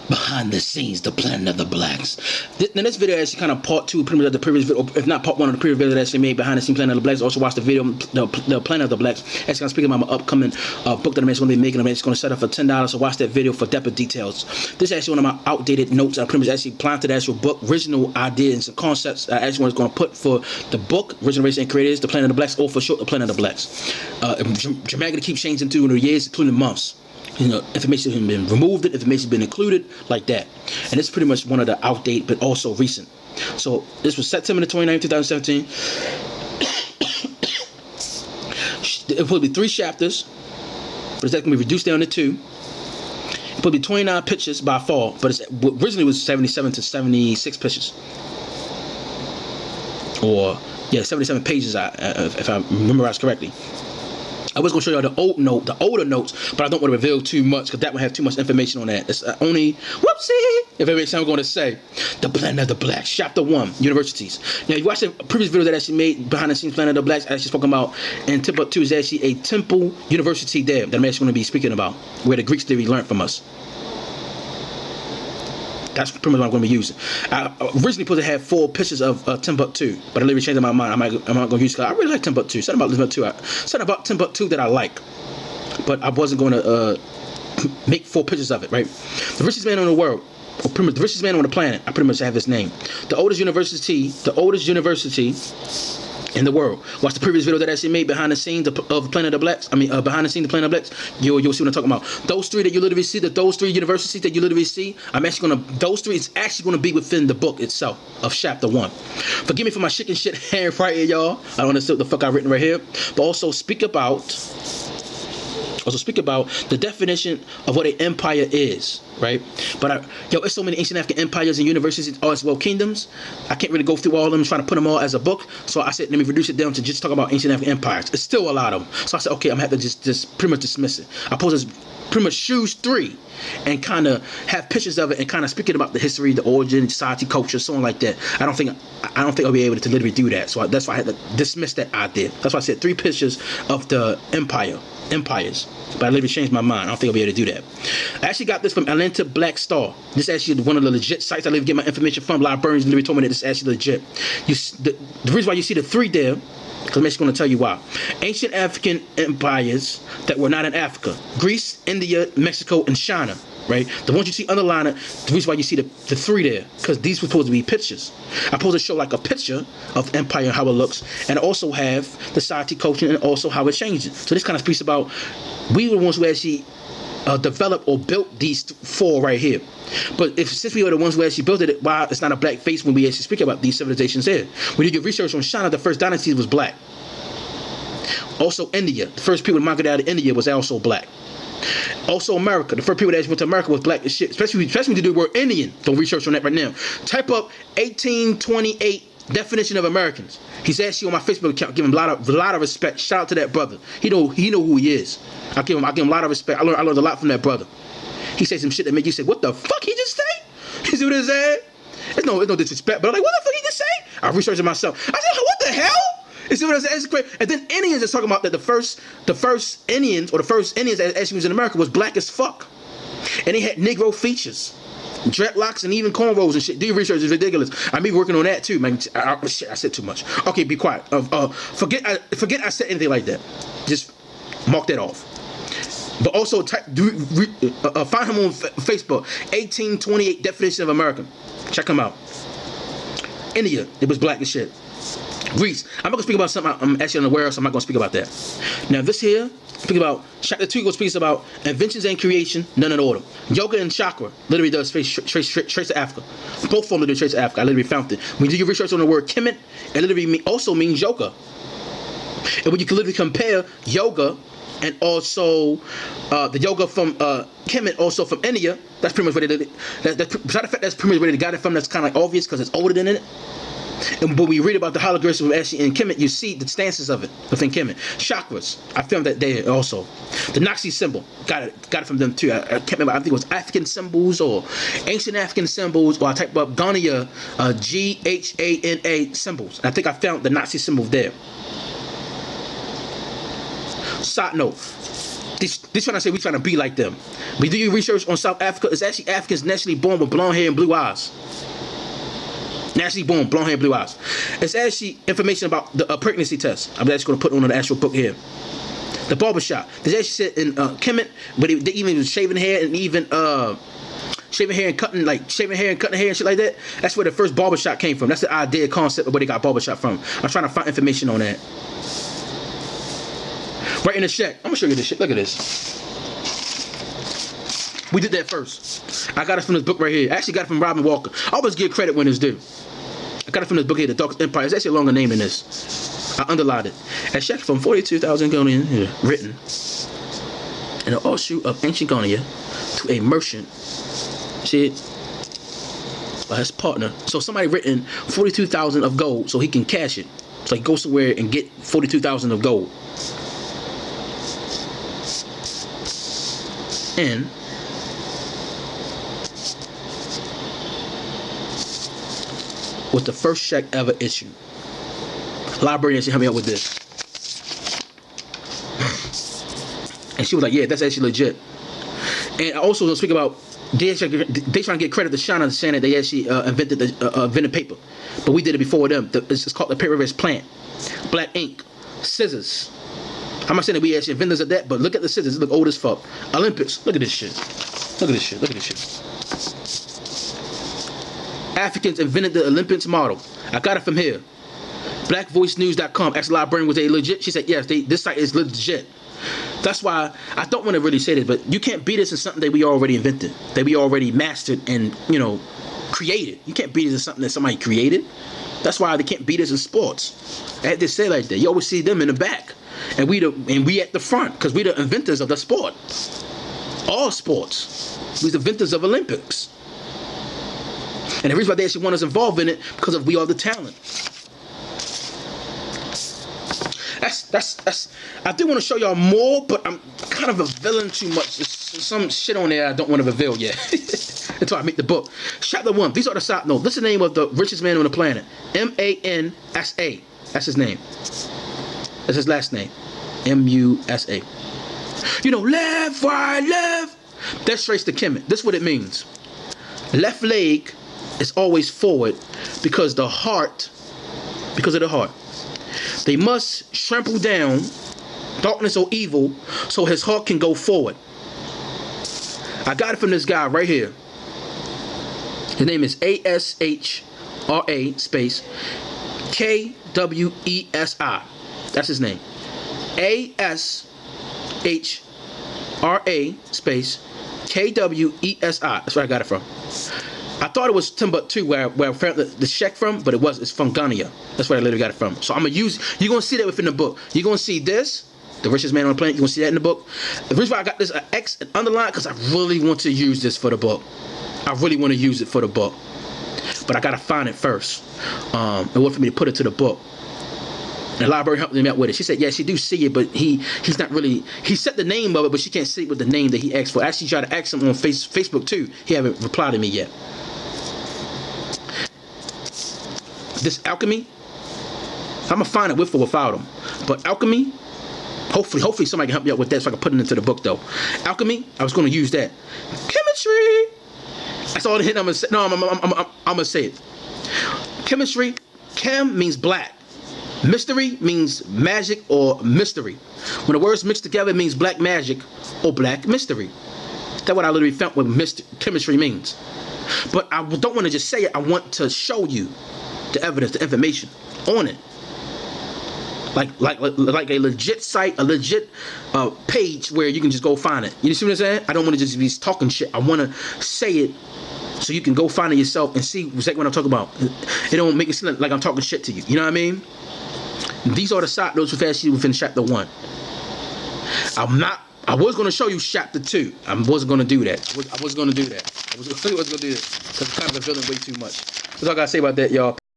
behind the scenes, the planet of the blacks. Now this video is kind of part two, pretty much of the previous video, if not part one of the previous video that I actually made, behind the scenes planet of the blacks. Also watch the video, the planet of the blacks. Actually, I'm speaking about my upcoming book that I'm actually going to be making. I'm actually going to set up for $10. So watch that video for depth of details. This is actually one of my outdated notes. I pretty much actually planned to the actual book, original ideas and some concepts I actually was going to put for the book, Original Race and Creators, the planet of the blacks, or for short, the planet of the blacks. Dramatically keep changing through the years, including months. You know, information has been removed, information has been included, like that. And it's pretty much one of the outdated, but also recent. So this was September the 29th, 2017. It will be 3 chapters, but it's going to be reduced down to 2. It will be 29 pictures by fall, but it's originally was 77 to 76 pictures. Or, yeah, 77 pages, if I memorize correctly. I was going to show y'all the older notes, but I don't want to reveal too much because that would have too much information on that. It's only, whoopsie, if it makes sense, I'm going to say, the Planet of the Blacks, Chapter 1, Universities. Now, if you watch the previous video that I actually made, behind the scenes Planet of the Blacks, I actually spoke about, in Timbuktu is actually a temple university there that I'm actually going to be speaking about, where the Greeks theory learned from us. That's pretty much what I'm going to be using. I originally supposed to have 4 pictures of Timbuktu, but I literally changed my mind. I'm not going to use it. I really like Timbuktu. Something about Timbuktu that I like, but I wasn't going to make 4 pictures of it. Right? The richest man in the world, or pretty much the richest man on the planet. I pretty much have his name. The oldest university in the world. Watch the previous video that I actually made behind the scenes of Planet of the Blacks. Behind the scenes of Planet of the Blacks. You'll see what I'm talking about. Those 3 that you literally see, those 3 universities that you literally see, those 3 is actually gonna be within the book itself of Chapter 1. Forgive me for my chicken shit hand right here, y'all. I don't understand what the fuck I've written right here. But also speak about the definition of what an empire is, right? But it's so many ancient African empires and universities, as well kingdoms. I can't really go through all of them, trying to put them all as a book. So I said, let me reduce it down to just talk about ancient African empires. It's still a lot of them. So I said, okay, I'm gonna have to just pretty much dismiss it. I pose to pretty much choose 3 and kind of have pictures of it and kind of speaking about the history, the origin, society, culture, so on like that. I don't think I'll be able to literally do that. So that's why I had to dismiss that idea. That's why I said 3 pictures of the empires. But I literally changed my mind. I don't think I'll be able to do that. I actually got this from Atlanta Black Star. This is actually one of the legit sites I literally get my information from. Librarians literally told me that this is actually legit. The reason why you see the 3 there, because I'm actually going to tell you why. Ancient African empires that were not in Africa. Greece, India, Mexico, and China. Right? The ones you see underlined, the reason why you see the 3 there, because these were supposed to be pictures. I'm supposed to show like a picture of empire and how it looks, and also have the society, culture, and also how it changes. So this kind of speaks about we were the ones who actually developed or built these 4 right here. But since we were the ones who actually built it, why it's not a black face when we actually speak about these civilizations here? When you do research on China, the first dynasty was black. Also India, the first people to migrate out of India was also black. Also America, the first people that went to America was black as shit. Especially when you do the word Indian. Don't research on that right now. Type up 1828 definition of Americans. He's actually on my Facebook account. Give him a lot of respect. Shout out to that brother. He know who he is. I give him a lot of respect. I learned a lot from that brother. He said some shit that make you say, what the fuck he just say? You see what I'm saying? It's no disrespect, but I'm like, what the fuck he just say? I researched it myself. I said, what the hell? You see what I'm saying? It's great. And then Indians is talking about that the first Indians that actually was in America was black as fuck. And they had Negro features. Dreadlocks and even cornrows and shit. Do your research is ridiculous. I'm even working on that too, man. Shit, I said too much. Okay, be quiet. Forget I said anything like that. Just mark that off. But also find him on Facebook. 1828 definition of American. Check him out. India, it was black as shit. Greece. I'm not going to speak about something I'm actually unaware of, so I'm not going to speak about that. Now, this here, speak about, Chapter 2 goes speaks about inventions and creation, none in order. Yoga and chakra literally does trace to Africa. Both of them literally trace to Africa. I literally found it. When you do your research on the word Kemet, it literally also means yoga. And when you can literally compare yoga and also the yoga from Kemet, also from India, that's pretty much where they did it. Besides the fact that's pretty much where they got it from, that's kind of like obvious because it's older than it. And but when you read about the hieroglyphs of actually in Kemet, you see the stances of it within Kemet. Chakras, I found that there also. The Nazi symbol, got it from them too. I can't remember. I think it was African symbols or ancient African symbols, or I typed up Ghana, Ghana symbols. And I think I found the Nazi symbol there. Side note: This trying to say we trying to be like them. We do your research on South Africa. It's actually Africans naturally born with blonde hair and blue eyes. Naturally born, blonde hair, blue eyes. It's actually information about the pregnancy test. I'm actually going to put on the actual book here. The barbershop. There's actually said in Kemet, but they even was shaving hair and even shaving hair and cutting hair and shit like that. That's where the first barbershop came from. That's the idea, concept of where they got barbershop from. I'm trying to find information on that. Right in the shack. I'm gonna show you this shit. Look at this. We did that first. I got it from this book right here. I actually got it from Robin Walker. I always give credit when it's due. I got it from this book here, The Darkest Empire. It's actually a longer name than this. I underlined it. A shack from 42,000 Ghanaian here, written in an offshoot of ancient Ghana to a merchant. See it? By his partner. So somebody written 42,000 of gold so he can cash it. So he goes somewhere and get 42,000 of gold. And was the first check ever issued. Librarian should help me out with this. And she was like, yeah, that's actually legit. And I also want to speak about they trying to get credit to China saying that they actually invented paper. But we did it before them. It's called the paper-based plant. Black ink. Scissors. I'm not saying that we actually inventors of that, but look at the scissors. They look old as fuck. Olympics. Look at this shit. Look at this shit. Look at this shit. Africans invented the Olympics model. I got it from here. BlackVoiceNews.com. Asked the librarian, was they legit? She said, yes, this site is legit. That's why I don't want to really say this, but you can't beat us in something that we already invented, that we already mastered and, created. You can't beat us in something that somebody created. That's why they can't beat us in sports. I had to say like that. You always see them in the back, and we at the front because we the inventors of the sport. All sports. We're the inventors of Olympics. And the reason why they actually want us involved in it because of we are the talent. That's I do want to show y'all more, but I'm kind of revealing too much. There's some shit on there I don't want to reveal yet. Until I make the book. Chapter 1. These are the side notes. This is the name of the richest man on the planet. M-A-N-S-A. That's his name. That's his last name. M-U-S-A. Left, right, left. That straight to Kemet. This is what it means. Left leg is always forward because of the heart. They must trample down darkness or evil so his heart can go forward. I got it from this guy right here. His name is A-S-H-R-A space K-W-E-S-I. That's his name. A-S-H-R-A space K-W-E-S-I. That's where I got it from. I thought it was Timbuktu where I found the check from, but it's from Ghana. That's where I literally got it from. So I'm going to use, you're going to see that within the book. You're going to see this, the richest man on the planet. You're going to see that in the book. The reason why I got this X and underline, because I really want to use this for the book. I really want to use it for the book. But I got to find it first in order for me to put it to the book. And the library helped me out with it. She said, yeah, she do see it, but he's not really, he said the name of it, but she can't see it with the name that he asked for. I actually tried to ask him on Facebook too. He haven't replied to me yet. This alchemy, I'm gonna find it with or without him. But alchemy, hopefully somebody can help me out with that so I can put it into the book though. Alchemy, I was gonna use that. Chemistry. That's all the hint I'm gonna say. No, I'm gonna say it. Chemistry. Chem means black. Mystery means magic or mystery. When the words mix together, it means black magic or black mystery. That's what I literally felt what chemistry means. But I don't want to just say it. I want to show you the evidence, the information on it. Like a legit site, a legit page where you can just go find it. You see what I'm saying? I don't want to just be talking shit. I want to say it so you can go find it yourself and see exactly what I'm talking about. It don't make it seem like I'm talking shit to you. You know what I mean? These are the side notes within chapter 1. I was going to show you chapter 2. I wasn't going to do that. I was going to do that. I was going to do that because it's kind of revealing way too much. That's all I got to say about that, y'all.